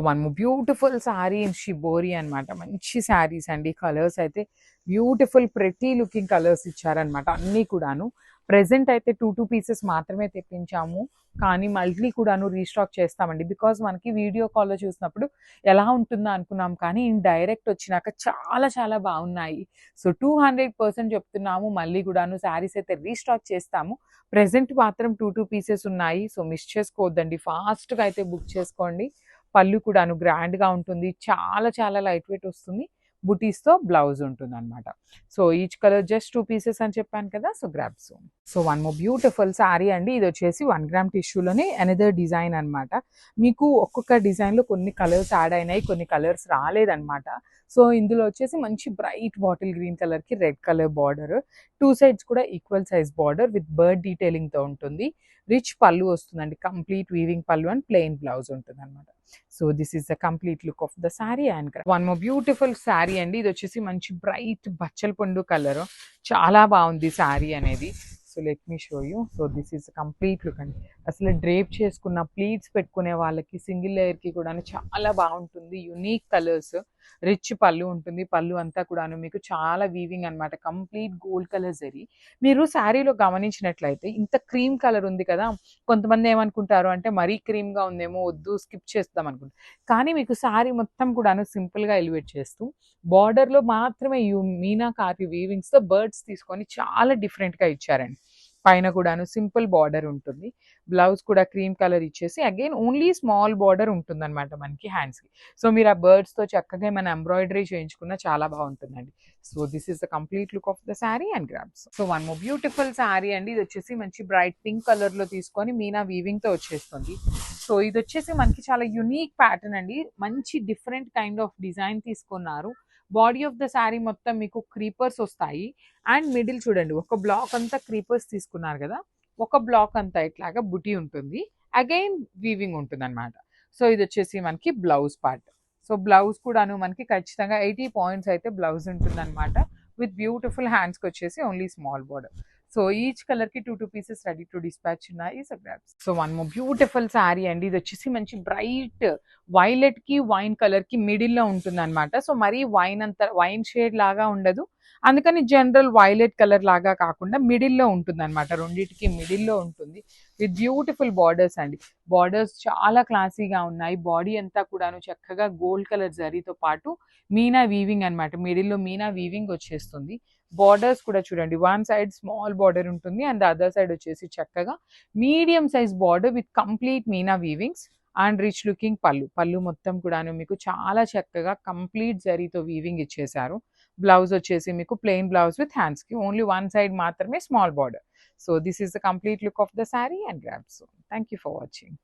One beautiful sari in shibori అనమాట. మంచి శారీస్ అండి. కలర్స్ అయితే బ్యూటిఫుల్ ప్రెటీ లుకింగ్ కలర్స్ ఇచ్చారనమాట అన్నీ కూడాను. ప్రెజెంట్ అయితే టూ పీసెస్ మాత్రమే తెప్పించాము, కానీ మళ్ళీ కూడాను రీస్టాక్ చేస్తామండి. బికాజ్ మనకి వీడియో కాల్లో చూసినప్పుడు ఎలా ఉంటుందో అనుకున్నాం, కానీ ఇన్ డైరెక్ట్ వచ్చినాక చాలా చాలా బాగున్నాయి. సో 200% చెప్తున్నాము. మళ్ళీ కూడాను శారీస్ అయితే రీస్టాక్ చేస్తాము. ప్రెజెంట్ మాత్రం టూ పీసెస్ ఉన్నాయి. సో మిస్ చేసుకోవద్దండి, ఫాస్ట్గా అయితే బుక్ చేసుకోండి. పళ్ళు కూడాను గ్రాండ్గా ఉంటుంది, చాలా చాలా లైట్ వెయిట్ వస్తుంది. బుటీస్తో బ్లౌజ్ ఉంటుంది అనమాట. So each colour just 2 pieces అని చెప్పాను కదా, so grab soon. So one more beautiful sari అండి. ఇది వచ్చేసి 1 గ్రామ్ టిష్యూలోనే అనదర్ డిజైన్ అనమాట. మీకు ఒక్కొక్క డిజైన్లో కొన్ని కలర్స్ యాడ్ అయినాయి, కొన్ని కలర్స్ రాలేదన్నమాట. సో ఇందులో వచ్చేసి మంచి బ్రైట్ బాటిల్ గ్రీన్ కలర్కి రెడ్ కలర్ బార్డర్, 2 సైడ్స్ కూడా equal size border with bird డీటెయిలింగ్తో ఉంటుంది. రిచ్ పళ్ళు వస్తుందండి, complete weaving pallu and plain blouse ఉంటుంది అనమాట. So this is the complete look of the sari. And one more beautiful sari అండి. ఇది వచ్చేసి మంచి బ్రైట్ బచ్చల పండు కలర్, చాలా బాగుంది శారీ అనేది. So let me show you. So this is complete look అండి. అసలు డ్రేప్ చేసుకున్న ప్లీట్స్ పెట్టుకునే వాళ్ళకి, సింగిల్ లేయర్కి కూడా చాలా బాగుంటుంది. యునీక్ కలర్స్, రిచ్ పళ్ళు ఉంటుంది. పళ్ళు అంతా కూడాను మీకు చాలా వీవింగ్ అనమాట, కంప్లీట్ గోల్డ్ కలర్ జరీ. మీరు శారీలో గమనించినట్లయితే ఇంత క్రీమ్ కలర్ ఉంది కదా, కొంతమంది ఏమనుకుంటారు అంటే మరీ క్రీమ్గా ఉందేమో, వద్దు స్కిప్ చేస్తాం అనుకుంటారు. కానీ మీకు శారీ మొత్తం కూడాను సింపుల్గా ఎలివేట్ చేస్తూ బార్డర్లో మాత్రమే మీనాకారి వీవింగ్స్తో బర్డ్స్ తీసుకొని చాలా డిఫరెంట్గా ఇచ్చారండి. పైన కూడాను సింపుల్ బార్డర్ ఉంటుంది. బ్లౌజ్ కూడా క్రీమ్ కలర్ ఇచ్చేసి అగైన్ ఓన్లీ స్మాల్ బార్డర్ ఉంటుంది అనమాట మనకి హ్యాండ్స్కి. సో మీరు ఆ బర్డ్స్తో చక్కగా ఏమైనా ఎంబ్రాయిడరీ చేయించుకున్నా చాలా బాగుంటుందండి. So this is the complete look of the sari and grabs. So one more beautiful sari అండి. ఇది వచ్చేసి మంచి బ్రైట్ పింక్ కలర్లో తీసుకొని మీనా వీవింగ్తో వచ్చేస్తుంది. సో ఇది వచ్చేసి మనకి చాలా యునీక్ ప్యాటర్న్ అండి. మంచి డిఫరెంట్ కైండ్ ఆఫ్ డిజైన్ తీసుకున్నారు. బాడీ ఆఫ్ ద శారీ మొత్తం మీకు క్రీపర్స్ వస్తాయి. అండ్ మిడిల్ చూడండి, ఒక బ్లాక్ అంతా క్రీపర్స్ తీసుకున్నారు కదా, ఒక బ్లాక్ అంతా ఇట్లాగా బుటీ ఉంటుంది, అగైన్ వీవింగ్ ఉంటుంది అనమాట. సో ఇది వచ్చేసి మనకి బ్లౌజ్ పార్ట్. సో బ్లౌజ్ కూడాను మనకి ఖచ్చితంగా 80 పాయింట్స్ అయితే బ్లౌజ్ ఉంటుంది అనమాట. విత్ బ్యూటిఫుల్ హ్యాండ్స్కి వచ్చేసి only small border. So each కలర్కి two pieces ready to dispatch ఉన్నాయి. So grabs. So one more beautiful sari అండి. ఇది వచ్చేసి మంచి బ్రైట్ వైలెట్కి వైన్ కలర్కి మిడిల్లో ఉంటుంది అనమాట. సో మరీ వైన్ అంత వైన్ షేడ్ లాగా ఉండదు, అందుకని జనరల్ వైలెట్ కలర్ లాగా కాకుండా మిడిల్లో ఉంటుంది అనమాట. రెండింటికి మిడిల్లో ఉంటుంది విత్ బ్యూటిఫుల్ బార్డర్స్ అండి. బార్డర్స్ చాలా క్లాసీగా ఉన్నాయి. బాడీ అంతా కూడాను చక్కగా గోల్డ్ కలర్ జరీతో పాటు మీనా వీవింగ్ అనమాట. మిడిల్లో మీనా వీవింగ్ వచ్చేస్తుంది. బార్డర్స్ కూడా చూడండి, వన్ సైడ్ స్మాల్ బార్డర్ ఉంటుంది అండ్ అదర్ సైడ్ వచ్చేసి చక్కగా medium size border with complete meena weavings and rich looking pallu. Pallu మొత్తం కూడాను మీకు చాలా చక్కగా కంప్లీట్ జరీతో వీవింగ్ ఇచ్చేసారు. బ్లౌజ్ వచ్చేసి మీకు ప్లెయిన్ బ్లౌజ్ విత్ హ్యాండ్స్కి ఓన్లీ వన్ సైడ్ మాత్రమే small border. So this is the complete look of the sari and grabs. Thank you for watching.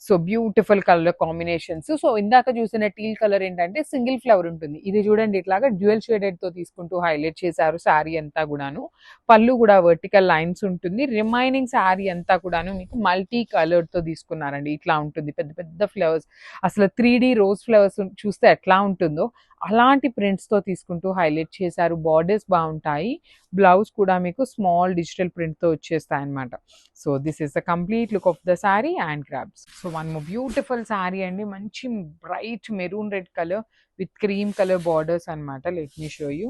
So beautiful colour combinations. So ఇందాక చూసిన టీల్ కలర్ ఏంటంటే single flower ఉంటుంది. ఇది చూడండి, ఇట్లాగా dual షేడెడ్తో తీసుకుంటూ హైలైట్ చేశారు శారీ అంతా కూడాను. పళ్ళు కూడా వర్టికల్ లైన్స్ ఉంటుంది. రిమైనింగ్ శారీ అంతా కూడాను మీకు మల్టీ కలర్తో తీసుకున్నారండి. ఇట్లా ఉంటుంది, పెద్ద పెద్ద ఫ్లవర్స్, అసలు 3D రోజ్ ఫ్లవర్స్ చూస్తే ఎట్లా ఉంటుందో అలాంటి ప్రింట్స్తో తీసుకుంటూ హైలైట్ చేశారు. బార్డర్స్ బాగుంటాయి. బ్లౌజ్ కూడా మీకు స్మాల్ డిజిటల్ ప్రింట్తో వచ్చేస్తాయి అనమాట. So this is the complete look of the sari and grabs. So one more beautiful sari అండి. మంచి bright maroon red colour with cream colour borders అనమాట. Let me show you.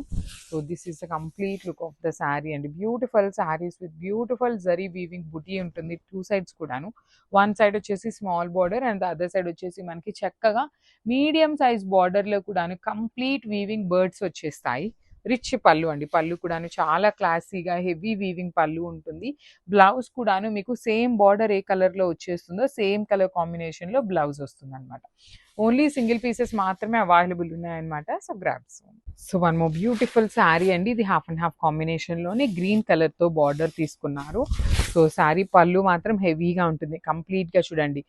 So this is the complete look of the sari అండి. Beautiful saris with beautiful zari weaving buti ఉంటుంది 2 sides కూడాను. One side వచ్చేసి small border and other side వచ్చేసి మనకి చక్కగా medium size బార్డర్లో కూడాను కంప్లీట్ వీవింగ్ బర్డ్స్ వచ్చేస్తాయి. రిచ్ పళ్ళు అండి. పళ్ళు కూడాను చాలా క్లాసీగా హెవీ వీవింగ్ పళ్ళు ఉంటుంది. బ్లౌజ్ కూడాను మీకు సేమ్ బార్డర్ ఏ కలర్లో వచ్చేస్తుందో సేమ్ కలర్ కాంబినేషన్లో బ్లౌజ్ వస్తుంది అనమాట. ఓన్లీ సింగిల్ పీసెస్ మాత్రమే అవైలబుల్ ఉన్నాయన్నమాట. So grabs. So one more beautiful sari అండి. ఇది హాఫ్ అండ్ హాఫ్ కాంబినేషన్లోనే గ్రీన్ కలర్తో బార్డర్ తీసుకున్నారు. సో శారీ పళ్ళు మాత్రం హెవీగా ఉంటుంది. కంప్లీట్గా చూడండి,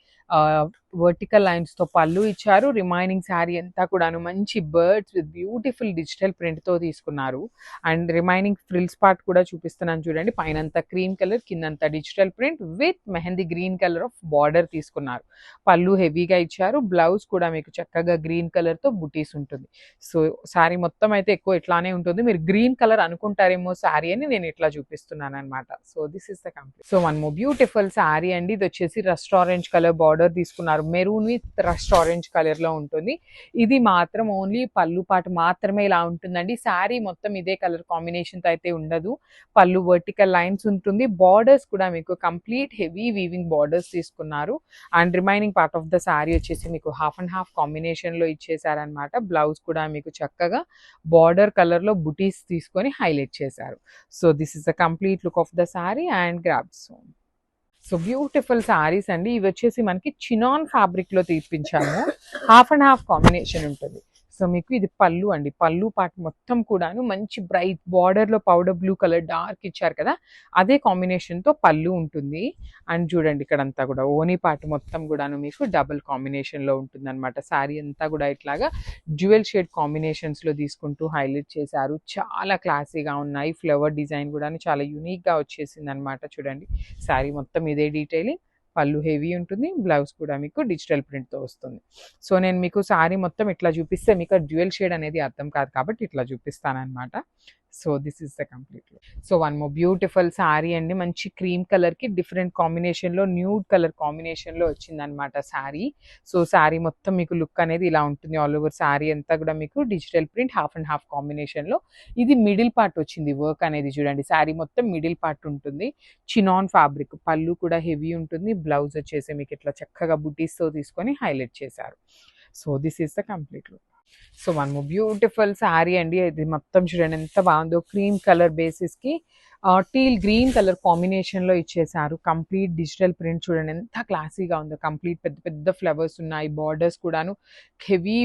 వర్టికల్ లైన్స్తో పళ్ళు ఇచ్చారు. రిమైనింగ్ శారీ అంతా కూడాను మంచి బర్డ్స్ విత్ బ్యూటిఫుల్ డిజిటల్ ప్రింట్తో తీసుకున్నారు. అండ్ రిమైనింగ్ ఫ్రిల్స్ పార్ట్ కూడా చూపిస్తున్నాను చూడండి. పైనంతా క్రీమ్ కలర్, కిందంతా digital print with mehndi green colour of border తీసుకున్నారు. పళ్ళు హెవీగా ఇచ్చారు. బ్లౌజ్ కూడా మీకు చక్కగా గ్రీన్ కలర్తో బుటీస్ ఉంటుంది. సో శారీ మొత్తం అయితే ఎక్కువ ఇట్లానే ఉంటుంది. మీరు గ్రీన్ కలర్ అనుకుంటారేమో శారీ అని నేను ఇట్లా చూపిస్తున్నాను అనమాట. So this is the complete. So one more beautiful sari అండి. ఇది వచ్చేసి రస్ట్ ఆరెంజ్ కలర్ బార్డర్ తీసుకున్నారు, maroon with rust orange colour లో ఉంటుంది. ఇది మాత్రం ఓన్లీ పళ్ళు పాటు మాత్రమే ఇలా ఉంటుందండి. శారీ మొత్తం ఇదే కలర్ కాంబినేషన్ తో అయితే ఉండదు. పళ్ళు వర్టికల్ లైన్స్ ఉంటుంది. బార్డర్స్ కూడా మీకు కంప్లీట్ హెవీ వీవింగ్ బార్డర్స్ తీసుకున్నారు. And remaining part of the sari వచ్చేసి మీకు హాఫ్ అండ్ హాఫ్ కాంబినేషన్ లో ఇచ్చేసారనమాట. బ్లౌజ్ కూడా మీకు చక్కగా బార్డర్ కలర్ లో బుటీస్ తీసుకొని హైలైట్ చేశారు. So this is the complete look of the sari and grabs. So beautiful saris అండి. ఇవి వచ్చేసి మనకి చినాన్ ఫ్యాబ్రిక్ లో తీర్పించాము. హాఫ్ అండ్ హాఫ్ కాంబినేషన్ ఉంటుంది. సో మీకు ఇది పళ్ళు అండి. పళ్ళు పార్ట్ మొత్తం కూడాను మంచి బ్రైట్ బార్డర్ లో పౌడర్ బ్లూ కలర్ డార్క్ ఇచ్చారు కదా, అదే కాంబినేషన్ తో పళ్ళు ఉంటుంది. అండ్ చూడండి ఇక్కడంతా కూడా ఓనీ పార్ట్ మొత్తం కూడాను మీకు డబుల్ కాంబినేషన్ లో ఉంటుంది అనమాట. శారీ అంతా కూడా ఇట్లాగా డ్యూయల్ షేడ్ కాంబినేషన్స్ లో తీసుకుంటూ హైలైట్ చేశారు. చాలా క్లాసీగా ఉన్నాయి. ఫ్లవర్ డిజైన్ కూడా చాలా యూనిక్ గా వచ్చేసింది అనమాట. చూడండి శారీ మొత్తం ఇదే డీటెయిలింగ్. పళ్ళు హెవీ ఉంటుంది. బ్లౌజ్ కూడా మీకు డిజిటల్ ప్రింట్తో వస్తుంది. సో నేను మీకు శారీ మొత్తం ఇట్లా చూపిస్తే మీకు డ్యూయల్ షేడ్ అనేది అర్థం కాదు కాబట్టి ఇట్లా చూపిస్తానమాట. So this is the complete look. So one more beautiful sari అండి. మంచి క్రీమ్ కలర్ కి డిఫరెంట్ కాంబినేషన్ లో న్యూడ్ కలర్ కాంబినేషన్ లో వచ్చిందనమాట శారీ. సో శారీ మొత్తం మీకు లుక్ అనేది ఇలా ఉంటుంది. ఆల్ ఓవర్ శారీ అంతా కూడా మీకు digital print half and half combination లో. ఇది మిడిల్ పార్ట్ వచ్చింది వర్క్ అనేది. చూడండి శారీ మొత్తం మిడిల్ పార్ట్ ఉంటుంది. Chinon fabric. పళ్ళు కూడా హెవీ ఉంటుంది. బ్లౌజ్ వచ్చేసి మీకు ఇట్లా చక్కగా బుటీస్ తో తీసుకొని హైలైట్ చేశారు. So this is the complete look. So one more beautiful sari అండి. ఇది మొత్తం చూడండి ఎంత బాగుందో. క్రీమ్ కలర్ బేసిస్ కి టీల్ గ్రీన్ కలర్ కాంబినేషన్ లో ఇచ్చేసారు. కంప్లీట్ డిజిటల్ ప్రింట్ చూడండి ఎంత క్లాసీగా ఉందో. కంప్లీట్ పెద్ద పెద్ద ఫ్లవర్స్ ఉన్నాయి. బార్డర్స్ కూడాను హెవీ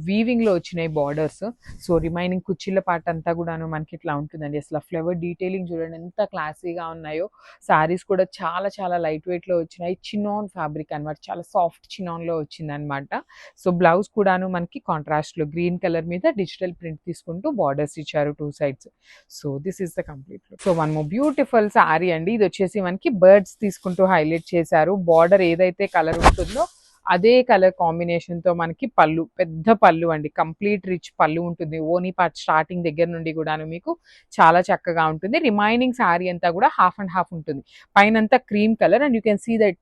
వీవింగ్ లో వచ్చినాయి బార్డర్స్. సో రిమైనింగ్ కుచ్చిళ్ళ పార్ట్ అంతా కూడాను మనకి ఇట్లా ఉంటుందండి. అసలు ఫ్లవర్ డీటెయిలింగ్ చూడండి ఎంత క్లాసీగా ఉన్నాయో. శారీస్ కూడా చాలా చాలా లైట్ వెయిట్ లో వచ్చినాయి. చినాన్ ఫ్యాబ్రిక్ అనమాట. చాలా సాఫ్ట్ చినాన్ లో వచ్చింది అనమాట. సో బ్లౌజ్ కూడాను మనకి కాంట్రాస్ట్ లో గ్రీన్ కలర్ మీద డిజిటల్ ప్రింట్ తీసుకుంటూ బార్డర్స్ ఇచ్చారు two sides. So this is the complete look. So one more beautiful sari అండి. ఇది వచ్చేసి మనకి బర్డ్స్ తీసుకుంటూ హైలైట్ చేశారు. బార్డర్ ఏదైతే కలర్ ఉంటుందో అదే కలర్ కాంబినేషన్ తో మనకి పళ్ళు, పెద్ద పళ్ళు అండి. కంప్లీట్ రిచ్ పళ్ళు ఉంటుంది. ఓనీ పార్ట్ స్టార్టింగ్ దగ్గర నుండి కూడాను మీకు చాలా చక్కగా ఉంటుంది. రిమైనింగ్ శారీ అంతా కూడా హాఫ్ అండ్ హాఫ్ ఉంటుంది. పైనంతా cream colour and you can see that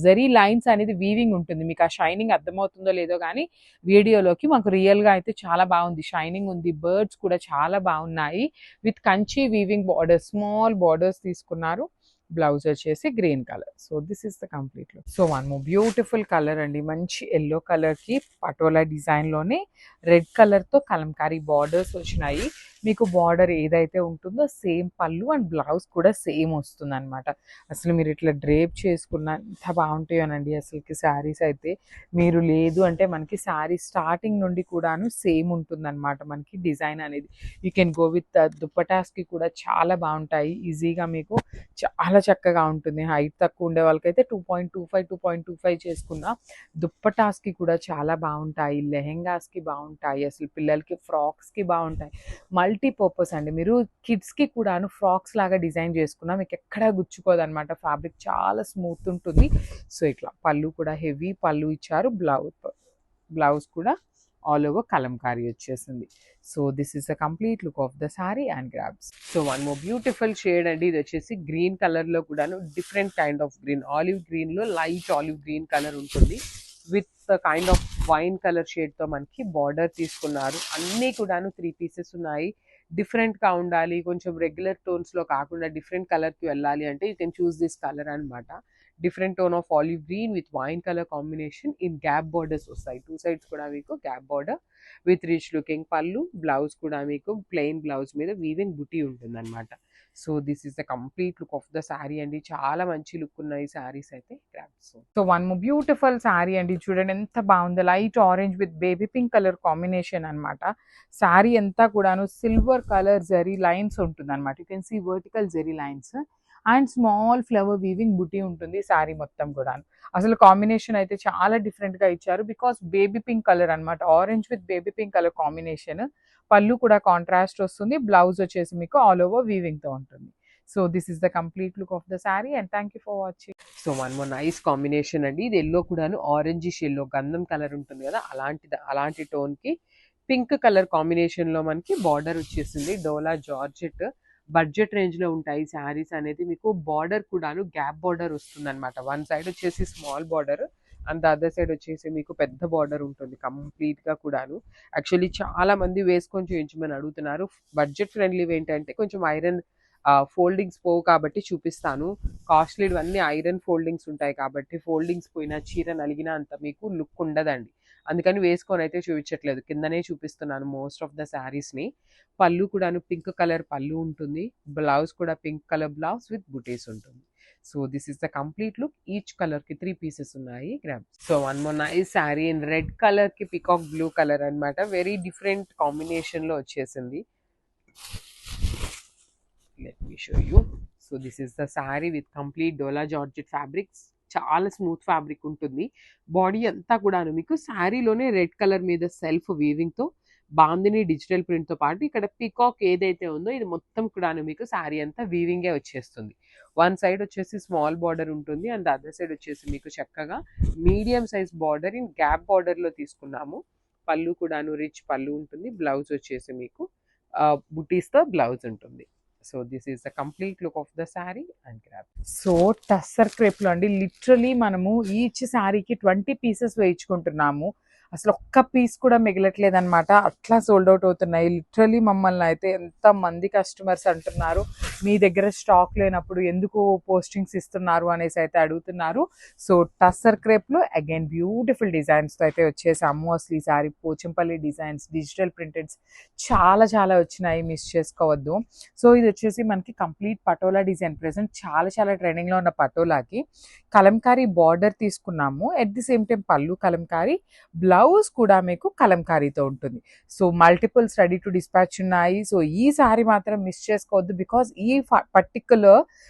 zari lines అనేది వీవింగ్ ఉంటుంది. మీకు ఆ షైనింగ్ అర్థమవుతుందో లేదో కానీ వీడియోలోకి మాకు రియల్ గా అయితే చాలా బాగుంది. షైనింగ్ ఉంది. బర్డ్స్ కూడా చాలా బాగున్నాయి. With Kanchi weaving borders, small borders తీసుకున్నారు. బ్లౌజ్ వచ్చేసి green colour. So this is the complete look. So one more beautiful colour అండి. మంచి ఎల్లో కలర్ కి పటోలా డిజైన్ లోనే రెడ్ కలర్ తో కలంకారీ బార్డర్స్ వచ్చినాయి. మీకు బార్డర్ ఏదైతే ఉంటుందో సేమ్ పళ్ళు అండ్ బ్లౌజ్ కూడా సేమ్ వస్తుంది అనమాట. అసలు మీరు ఇట్లా డ్రేప్ చేసుకున్న ఎంత బాగుంటాయోనండి అసలుకి శారీస్ అయితే. మీరు లేదు అంటే మనకి శారీ స్టార్టింగ్ నుండి కూడాను సేమ్ ఉంటుంది అనమాట మనకి డిజైన్ అనేది. You can go with dupattas కి కూడా చాలా బాగుంటాయి. ఈజీగా మీకు చాలా చక్కగా ఉంటుంది. హైట్ తక్కువ ఉండే వాళ్ళకైతే 2.25 చేసుకున్న దుప్పటాస్ కి కూడా చాలా బాగుంటాయి. లెహెంగాస్ కి బాగుంటాయి. అసలు పిల్లలకి ఫ్రాక్స్ కి బాగుంటాయి. మల్టీపర్పస్ అండి. మీరు కిడ్స్ కి కూడాను ఫ్రాక్స్ లాగా డిజైన్ చేసుకున్నా మీకు ఎక్కడా గుచ్చుకోదు అనమాట. ఫ్యాబ్రిక్ చాలా స్మూత్ ఉంటుంది. సో ఇట్లా పళ్ళు కూడా హెవీ పళ్ళు ఇచ్చారు. బ్లౌజ్ కూడా ఆల్ ఓవర్ కలంకారీ వచ్చేసింది. So this is the complete look of the sorry and grabs. So one more beautiful shade అండి. ఇది వచ్చేసి గ్రీన్ కలర్ లో కూడాను different kind of green, olive green లో లైట్ ఆలివ్ గ్రీన్ కలర్ ఉంటుంది. With kind of wine colour shade తో మనకి border తీసుకున్నారు. అన్ని కూడాను 3 పీసెస్ ఉన్నాయి. డిఫరెంట్ గా ఉండాలి, కొంచెం రెగ్యులర్ టోన్స్ లో కాకుండా డిఫరెంట్ కలర్ కి వెళ్ళాలి అంటే you can choose this colour అనమాట. Different tone of olive green with wine colour combination in gap borders వస్తాయి. టూ సైడ్స్ కూడా మీకు gap border with rich looking pallu. Blouse కూడా మీకు ప్లెయిన్ బ్లౌజ్ మీద వీవింగ్ బుటీ ఉంటుంది అనమాట. So this is the complete look of the sari అండి. చాలా మంచి లుక్ ఉన్నాయి శారీస్ అయితే. So one more beautiful sari అండి. చూడండి ఎంత బాగుంది. Light orange with baby pink colour combination అనమాట. శారీ అంతా కూడాను సిల్వర్ కలర్ జరీ లైన్స్ ఉంటుంది అనమాట. You can see vertical zari lines and small flower weaving buti ఉంటుంది శారీ మొత్తం కూడా. అసలు కాంబినేషన్ అయితే చాలా డిఫరెంట్ గా ఇచ్చారు. బికాస్ బేబీ పింక్ కలర్ అనమాట. Orange with baby pink colour combination. పళ్ళు కూడా కాంట్రాస్ట్ వస్తుంది. బ్లౌజ్ వచ్చేసి మీకు ఆల్ ఓవర్ వీవింగ్ తో ఉంటుంది. So this is the complete look of the sari and thank you for watching. So one more nice combination అండి. ఇది ఎల్లో కూడాను ఆరెంజిష్ ఎల్లో, గంధం కలర్ ఉంటుంది కదా అలాంటి టోన్ కి పింక్ కలర్ కాంబినేషన్ లో మనకి బార్డర్ వచ్చేసింది. డోలా జార్జెట్ బడ్జెట్ రేంజ్లో ఉంటాయి శారీస్ అనేది. మీకు బార్డర్ కూడాను గ్యాప్ బార్డర్ వస్తుందన్నమాట. వన్ సైడ్ వచ్చేసి small border and the other side వచ్చేసి మీకు పెద్ద బార్డర్ ఉంటుంది కంప్లీట్గా కూడాను. యాక్చువల్లీ చాలా మంది వేసుకొని చూపించమని అడుగుతున్నారు. బడ్జెట్ ఫ్రెండ్లీ ఏంటంటే కొంచెం ఐరన్ ఫోల్డింగ్స్ పోవు కాబట్టి చూపిస్తాను. కాస్ట్లీ ఇవన్నీ ఐరన్ ఫోల్డింగ్స్ ఉంటాయి కాబట్టి ఫోల్డింగ్స్ పోయినా చీర నలిగినా అంత మీకు లుక్ ఉండదండి. అందుకని వేసుకొని అయితే చూపించట్లేదు, కిందనే చూపిస్తున్నాను మోస్ట్ ఆఫ్ ద శారీస్ని. పళ్ళు కూడాను పింక్ కలర్ పళ్ళు ఉంటుంది. బ్లౌజ్ కూడా పింక్ కలర్ బ్లౌజ్ విత్ బుటీస్ ఉంటుంది. So this is the complete look. Each colour కి 3 పీసెస్ ఉన్నాయి. Gram. So one more nice sari in red colour కి పికాక్ బ్లూ కలర్ అన్నమాట. వెరీ డిఫరెంట్ కాంబినేషన్ లో వచ్చేసింది. Let me show you. So this is the sari with complete dola georgette fabrics. చాలా smooth fabric ఉంటుంది. Body అంతా కూడాను మీకు శారీలోనే రెడ్ కలర్ మీద సెల్ఫ్ వీవింగ్ తో బాందిని డిజిటల్ ప్రింట్ తో పాటు ఇక్కడ పికాక్ ఏదైతే ఉందో ఇది మొత్తం కూడాను మీకు శారీ అంతా వీవింగే వచ్చేస్తుంది. వన్ సైడ్ వచ్చేసి స్మాల్ బార్డర్ ఉంటుంది అండ్ అదర్ సైడ్ వచ్చేసి మీకు చక్కగా medium size border in gap border లో తీసుకున్నాము. పళ్ళు కూడాను రిచ్ పళ్ళు ఉంటుంది. బ్లౌజ్ వచ్చేసి మీకు బుటీస్ తో బ్లౌజ్ ఉంటుంది. So this is the complete look of the sari and grab. So tussar crepe లో అండి లిటరలీ మనము ఈచ్ శారీకి 20 పీసెస్ వేయించుకుంటున్నాము. అసలు ఒక్క పీస్ కూడా మిగలట్లేదు అనమాట. అట్లా సోల్డ్ అవుట్ అవుతున్నాయి. లిటరలీ మమ్మల్ని అయితే ఎంత మంది కస్టమర్స్ అంటున్నారు మీ దగ్గర స్టాక్ లేనప్పుడు ఎందుకు పోస్టింగ్స్ ఇస్తున్నారు అనేసి అయితే అడుగుతున్నారు. సో టస్సర్ క్రేప్ లో అగైన్ బ్యూటిఫుల్ డిజైన్స్ తో అయితే వచ్చేసాము. అసలు ఈ sari Pochampally designs digital printeds చాలా చాలా వచ్చినాయి, మిస్ చేసుకోవద్దు. సో ఇది వచ్చేసి మనకి కంప్లీట్ పటోలా డిజైన్. ప్రెసెంట్ చాలా చాలా ట్రెండింగ్ లో ఉన్న పటోలాకి కలంకారీ బార్డర్ తీసుకున్నాము. ఎట్ ది సేమ్ టైం పళ్ళు కలంకారీ, బ్లౌజ్ కూడా మీకు కలంకారీతో ఉంటుంది. So multiples ready to dispatch ఉన్నాయి. సో ఈ సారీ మాత్రం మిస్ చేసుకోవద్దు. బికాస్ ఈ పర్టికులర్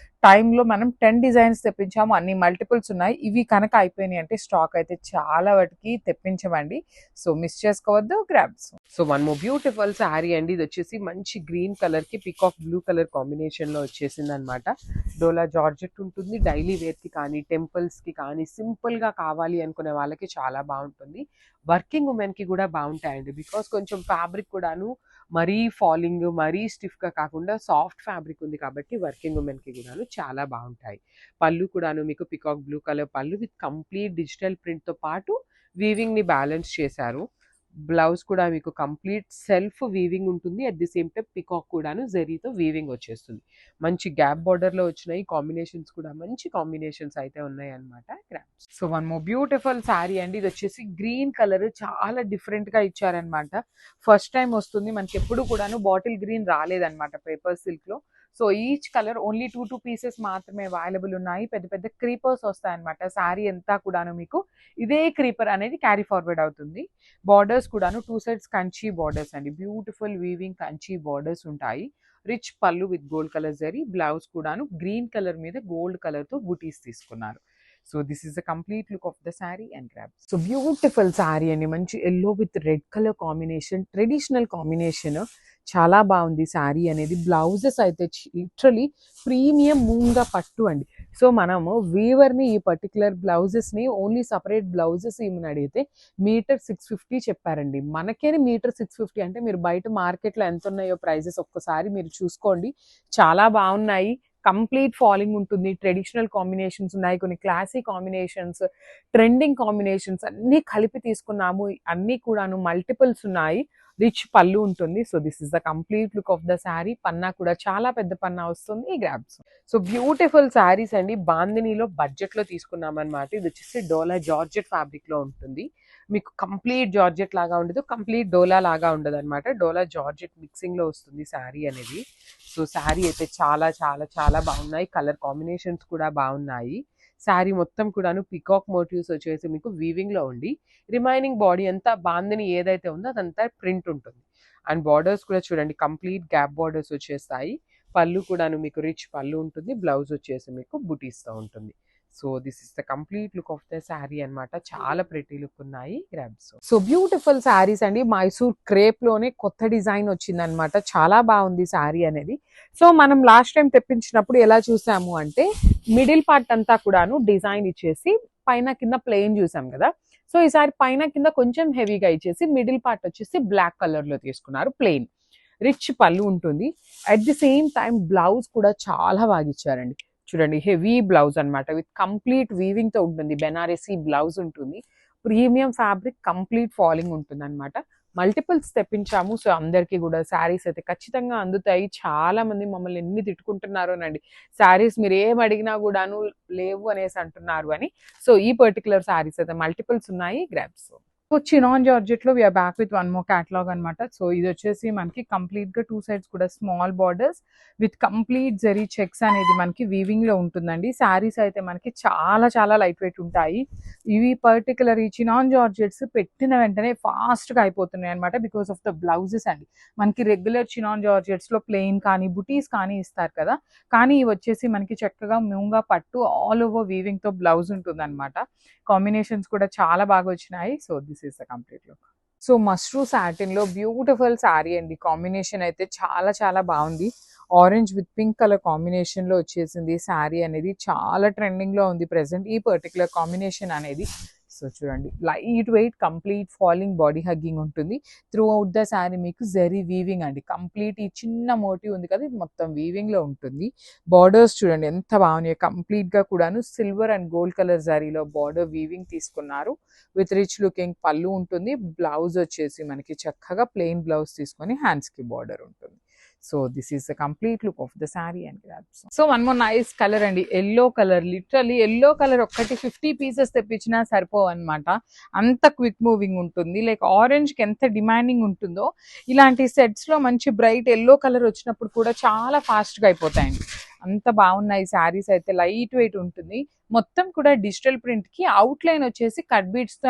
టైంలో మనం 10 డిజైన్స్ తెప్పించాము, అన్ని మల్టిపుల్స్ ఉన్నాయి. ఇవి కనుక అయిపోయినాయి అంటే స్టాక్ అయితే చాలా వాటికి తెప్పించమండి. సో మిస్ చేసుకోవద్దు. Grabs. So one more beautiful sari అండి. ఇది వచ్చేసి మంచి గ్రీన్ కలర్ కి పికాక్ బ్లూ కలర్ కాంబినేషన్ లో వచ్చేసింది అనమాట. డోలా జార్జెట్ ఉంటుంది. డైలీ వేర్ కి కానీ టెంపుల్స్ కి కానీ సింపుల్ గా కావాలి అనుకునే వాళ్ళకి చాలా బాగుంటుంది. వర్కింగ్ ఉమెన్ కి కూడా బాగుంటాయండి. బికాస్ కొంచెం ఫ్యాబ్రిక్ కూడాను మరీ ఫాలింగ్ మరీ స్టిఫ్ గా కాకుండా సాఫ్ట్ ఫ్యాబ్రిక్ ఉంది కాబట్టి వర్కింగ్ ఉమెన్ కి కూడాను చాలా బాగుంటాయి. పళ్ళు కూడాను మీకు పికాక్ బ్లూ కలర్ పళ్ళు విత్ కంప్లీట్ డిజిటల్ ప్రింట్ తో పాటు వీవింగ్ ని బ్యాలెన్స్ చేశారు. బ్లౌజ్ కూడా మీకు కంప్లీట్ సెల్ఫ్ వీవింగ్ ఉంటుంది. At the same time peacock కూడాను జరీతో వీవింగ్ వచ్చేస్తుంది. మంచి గ్యాప్ బార్డర్ లో వచ్చినాయి. కాంబినేషన్స్ కూడా మంచి కాంబినేషన్స్ అయితే ఉన్నాయి అనమాట. So one more beautiful sari అండి. ఇది వచ్చేసి గ్రీన్ కలర్ చాలా డిఫరెంట్ గా ఇచ్చారనమాట. ఫస్ట్ టైం వస్తుంది మనకి. ఎప్పుడు కూడాను బాటిల్ గ్రీన్ రాలేదన్నమాట పేపర్ సిల్క్ లో. So each colour only 2 pieces మాత్రమే అవైలబుల్ ఉన్నాయి. పెద్ద పెద్ద క్రీపర్స్ వస్తాయన్నమాట. శారీ అంతా కూడాను మీకు ఇదే క్రీపర్ అనేది క్యారీ ఫార్వర్డ్ అవుతుంది. బార్డర్స్ కూడాను 2 సైడ్స్ కంచి బార్డర్స్ అండి. బ్యూటిఫుల్ వీవింగ్ కంచి బార్డర్స్ ఉంటాయి. రిచ్ పళ్ళు with gold colour zari. Blouse కూడాను గ్రీన్ కలర్ మీద గోల్డ్ కలర్ తో బూటీస్ తీసుకున్నారు. So this is the complete look of the sari and grab. So beautiful sari అండి. మంచి yellow with red colour combination, traditional combination. చాలా బాగుంది శారీ అనేది. బ్లౌజెస్ అయితే లిటరలీ ప్రీమియం మూంగా పట్టు అండి. సో మనము వీవర్ని ఈ పర్టికులర్ బ్లౌజెస్ని ఓన్లీ సపరేట్ బ్లౌజెస్ ఏమని అడిగితే మీటర్ 650 చెప్పారండి. మనకేనే మీటర్ 650 అంటే మీరు బయట మార్కెట్లో ఎంత ఉన్నాయో ప్రైజెస్ ఒక్కసారి మీరు చూసుకోండి. చాలా బాగున్నాయి. కంప్లీట్ ఫాలింగ్ ఉంటుంది. ట్రెడిషనల్ కాంబినేషన్స్ ఉన్నాయి, కొన్ని క్లాసిక్ కాంబినేషన్స్, ట్రెండింగ్ కాంబినేషన్స్ అన్నీ కలిపి తీసుకున్నాము. అన్నీ కూడాను మల్టిపుల్స్ ఉన్నాయి. రిచ్ పళ్ళు ఉంటుంది. So this is the complete look of the sari. పన్నా కూడా చాలా పెద్ద పన్నా వస్తుంది. గ్రాబ్స్. సో బ్యూటిఫుల్ శారీస్ అండి. బాందినీలో బడ్జెట్ లో తీసుకున్నాం అనమాట. ఇది వచ్చేసి డోలా జార్జెట్ ఫ్యాబ్రిక్ లో ఉంటుంది. మీకు కంప్లీట్ జార్జెట్ లాగా ఉండదు, కంప్లీట్ డోలా లాగా ఉండదు అనమాట. డోలా జార్జెట్ మిక్సింగ్ లో వస్తుంది శారీ అనేది. సో శారీ అయితే చాలా చాలా చాలా బాగున్నాయి. కలర్ కాంబినేషన్స్ కూడా బాగున్నాయి. శారీ మొత్తం కూడాను పికాక్ మోటివ్స్ వచ్చేసి మీకు వీవింగ్ లో ఉండి రిమైనింగ్ బాడీ అంతా బాందిని ఏదైతే ఉందో అదంతా ప్రింట్ ఉంటుంది. అండ్ బార్డర్స్ కూడా చూడండి కంప్లీట్ గ్యాప్ బార్డర్స్ వచ్చేస్తాయి. పళ్ళు కూడాను మీకు రిచ్ పళ్ళు ఉంటుంది. బ్లౌజ్ వచ్చేసి మీకు బుటీస్తో ఉంటుంది. So this is the complete look of the sari అనమాట. చాలా ప్రెటీ లుక్ ఉన్నాయి. గ్రాబ్స్. సో బ్యూటిఫుల్ శారీస్ అండి. మైసూర్ క్రేప్ లోనే కొత్త డిజైన్ వచ్చింది అనమాట. చాలా బాగుంది శారీ అనేది. సో మనం లాస్ట్ టైం తెప్పించినప్పుడు ఎలా చూసాము అంటే మిడిల్ పార్ట్ అంతా కూడాను డిజైన్ ఇచ్చేసి పైన కింద ప్లెయిన్ చూసాం కదా. సో ఈసారి పైన కింద కొంచెం హెవీగా ఇచ్చేసి మిడిల్ పార్ట్ వచ్చేసి బ్లాక్ కలర్ లో తీసుకున్నారు ప్లెయిన్. రిచ్ పళ్ళు ఉంటుంది. At the same time blouse కూడా చాలా బాగా ఇచ్చారండి. చూడండి హెవీ బ్లౌజ్ అన్నమాట విత్ కంప్లీట్ వీవింగ్ తో ఉంటుంది. బెనారసీ బ్లౌజ్ ఉంటుంది. ప్రీమియం ఫ్యాబ్రిక్ కంప్లీట్ ఫాలింగ్ ఉంటుంది అనమాట. మల్టిపుల్స్ తెప్పించాము. సో అందరికీ కూడా శారీస్ అయితే ఖచ్చితంగా అందుతాయి. చాలా మంది మమ్మల్ని ఎన్ని తిట్టుకుంటున్నారోనండి, శారీస్ మీరు ఏం అడిగినా కూడాను లేవు అనేసి అంటున్నారు అని. సో ఈ పర్టికులర్ శారీస్ అయితే మల్టిపుల్స్ ఉన్నాయి, గ్రాబ్స్. సో చినాన్ జార్జెట్ లో we are back with one more catalogue అనమాట. సో ఇది వచ్చేసి మనకి కంప్లీట్ గా 2 sides కూడా small borders with complete zari checks అనేది మనకి వీవింగ్ లో ఉంటుందండి. శారీస్ అయితే మనకి చాలా చాలా లైట్ వెయిట్ ఉంటాయి. ఇవి పర్టికులర్ ఈ చినాన్ జార్జెట్స్ పెట్టిన వెంటనే ఫాస్ట్ గా అయిపోతున్నాయి అనమాట, బికాస్ ఆఫ్ ద బ్లౌజెస్ అండి. మనకి రెగ్యులర్ చినాన్ జార్జెట్స్ లో ప్లెయిన్ కానీ బుటీస్ కానీ ఇస్తారు కదా, కానీ ఇవి వచ్చేసి మనకి చక్కగా మూంగా పట్టు ఆల్ ఓవర్ వీవింగ్ తో బ్లౌజ్ ఉంటుంది అనమాట. కాంబినేషన్స్ కూడా చాలా బాగా వచ్చినాయి. So this is the complete look. So mashru satin లో బ్యూటిఫుల్ శారీ అండి. కాంబినేషన్ అయితే చాలా చాలా బాగుంది. Orange with pink colour combination లో వచ్చేసింది. శారీ అనేది చాలా ట్రెండింగ్ లో ఉంది ప్రెసెంట్ ఈ పర్టికులర్ కాంబినేషన్ అనేది. సో చూడండి light weight complete falling body hugging ఉంటుంది. త్రూ అవుట్ ద శారీ మీకు జరీ వీవింగ్ అండి. కంప్లీట్ ఈ చిన్న మోటివ్ ఉంది కదా, ఇది మొత్తం వీవింగ్ లో ఉంటుంది. బార్డర్స్ చూడండి ఎంత బాగున్నాయి. కంప్లీట్ గా కూడాను సిల్వర్ అండ్ గోల్డ్ కలర్ జరీలో బార్డర్ వీవింగ్ తీసుకున్నారు. విత్ రిచ్ లుకింగ్ పళ్ళు ఉంటుంది. బ్లౌజ్ వచ్చేసి మనకి చక్కగా ప్లెయిన్ బ్లౌజ్ తీసుకొని హ్యాండ్స్ కి బార్డర్ ఉంటుంది. So this is the complete look of the sari and grabs. So one more nice colour అండి, yellow colour. Literally yellow colour ఒక్కటి 50 pieces తెప్పించినా సరిపోవు అనమాట, అంత క్విక్ మూవింగ్ ఉంటుంది. లైక్ ఆరెంజ్ కి ఎంత డిమాండింగ్ ఉంటుందో ఇలాంటి సెట్స్ లో మంచి బ్రైట్ ఎల్లో కలర్ వచ్చినప్పుడు కూడా చాలా ఫాస్ట్ గా అయిపోతాయండి. అంత బాగున్నాయి శారీస్ అయితే. లైట్ వెయిట్ ఉంటుంది. మొత్తం కూడా డిజిటల్ ప్రింట్ కి అవుట్ లైన్ వచ్చేసి కట్ బీట్స్ తో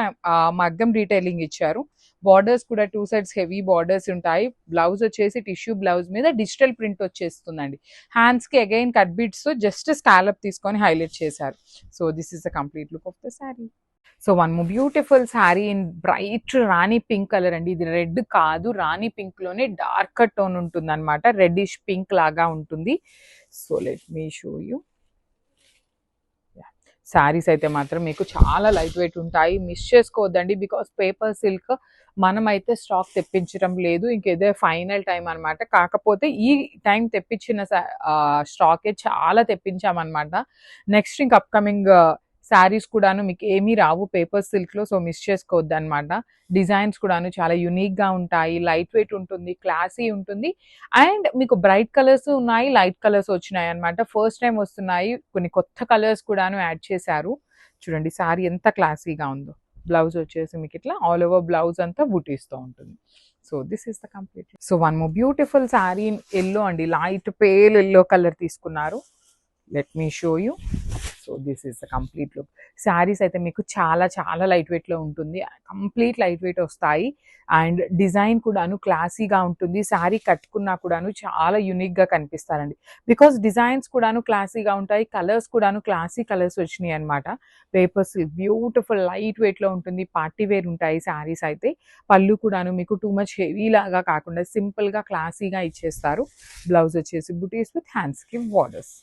మగ్గం డీటెయిలింగ్ ఇచ్చారు. బార్డర్స్ కూడా 2 sides హెవీ బార్డర్స్ ఉంటాయి. బ్లౌజ్ వచ్చేసి టిష్యూ బ్లౌజ్ మీద డిజిటల్ ప్రింట్ వచ్చేస్తుందండి. హ్యాండ్స్ కి అగైన్ కట్ బీట్స్ తో జస్ట్ స్కాలప్ తీసుకొని హైలైట్ చేశారు. So this is the complete look of the sari. So one more beautiful sari in bright Rani pink colour అండి. ఇది రెడ్ కాదు, రాణి పింక్ లోనే డార్కర్ టోన్ ఉంటుంది అనమాట. రెడ్డిష్ పింక్ లాగా ఉంటుంది. So let me show you. Saris అయితే మాత్రం మీకు చాలా లైట్ వెయిట్ ఉంటాయి. మిస్ చేసుకోవద్దండి, బికాస్ పేపర్ సిల్క్ మనమైతే స్టాక్ తెప్పించడం లేదు. ఇంకేదో ఫైనల్ టైం అనమాట. కాకపోతే ఈ టైం తెప్పించిన స్టాకే చాలా తెప్పించామన్నమాట. నెక్స్ట్ ఇంక అప్కమింగ్ శారీస్ కూడాను మీకు ఏమీ రావు పేపర్ సిల్క్ లో. సో మిస్ చేసుకోవద్దు అనమాట. డిజైన్స్ కూడాను చాలా యునిక్ గా ఉంటాయి. లైట్ వెయిట్ ఉంటుంది, క్లాసీ ఉంటుంది. అండ్ మీకు బ్రైట్ కలర్స్ ఉన్నాయి, లైట్ కలర్స్ వచ్చినాయి అనమాట. ఫస్ట్ టైం వస్తున్నాయి. కొన్ని కొత్త కలర్స్ కూడాను యాడ్ చేశారు. చూడండి శారీ ఎంత క్లాసీగా ఉందో. బ్లౌజ్ వచ్చేసి మీకు ఇట్లా ఆల్ ఓవర్ బ్లౌజ్ అంతా బుటీస్తో ఉంటుంది. So this is the complete. So one more beautiful sari in yellow అండి. లైట్ పేల్ ఎల్లో కలర్ తీసుకున్నారు. Let me show you. So this is the complete look. Saris అయితే మీకు చాలా చాలా లైట్ వెయిట్ లో ఉంటుంది. కంప్లీట్ లైట్ వెయిట్ వస్తాయి. అండ్ డిజైన్ కూడాను క్లాసీగా ఉంటుంది. శారీ కట్టుకున్నా కూడాను చాలా యునిక్ గా కనిపిస్తారండి, బికాస్ డిజైన్స్ కూడాను క్లాసీగా ఉంటాయి. కలర్స్ కూడాను క్లాసీ కలర్స్ వచ్చినాయి అనమాట. Paper silk beautiful light weight లో ఉంటుంది. పార్టీ వేర్ ఉంటాయి శారీస్ అయితే. పళ్ళు కూడాను మీకు టూ మచ్ హెవీ లాగా కాకుండా సింపుల్ గా క్లాసీగా ఇచ్చేస్తారు. బ్లౌజ్ వచ్చేసి బుటీస్ విత్ హ్యాండ్స్ కి borders.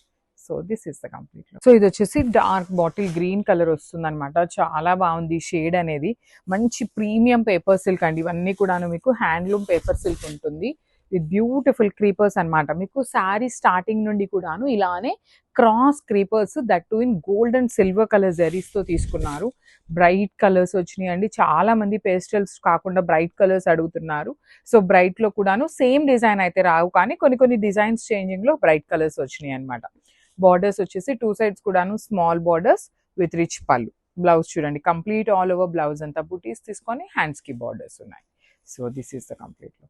So this is the complete. So ఇది వచ్చేసి డార్క్ బాటిల్ గ్రీన్ కలర్ వస్తుంది అనమాట. చాలా బాగుంది షేడ్ అనేది. మంచి ప్రీమియం పేపర్ సిల్క్ అండి. ఇవన్నీ కూడాను మీకు హ్యాండ్లూమ్ పేపర్ సిల్క్ ఉంటుంది విత్ బ్యూటిఫుల్ క్రీపర్స్ అనమాట. మీకు శారీ స్టార్టింగ్ నుండి కూడాను ఇలానే cross creepers, that to in gold and silver colour zaris తో తీసుకున్నారు. బ్రైట్ కలర్స్ వచ్చినాయి అండి. చాలా మంది పేస్టల్స్ కాకుండా బ్రైట్ కలర్స్ అడుగుతున్నారు. సో బ్రైట్ లో కూడాను సేమ్ డిజైన్ అయితే రావు, కానీ కొన్ని కొన్ని డిజైన్స్ చేంజింగ్ లో బ్రైట్ కలర్స్ వచ్చినాయి అనమాట. బార్డర్స్ వచ్చేసి 2 sides కూడాను స్మాల్ బార్డర్స్ విత్ రిచ్ పళ్ళు. బ్లౌజ్ చూడండి కంప్లీట్ ఆల్ ఓవర్ బ్లౌజ్ అంతా బుటీస్ తీసుకొని హ్యాండ్స్ కి బార్డర్స్ ఉన్నాయి. So this is the complete look.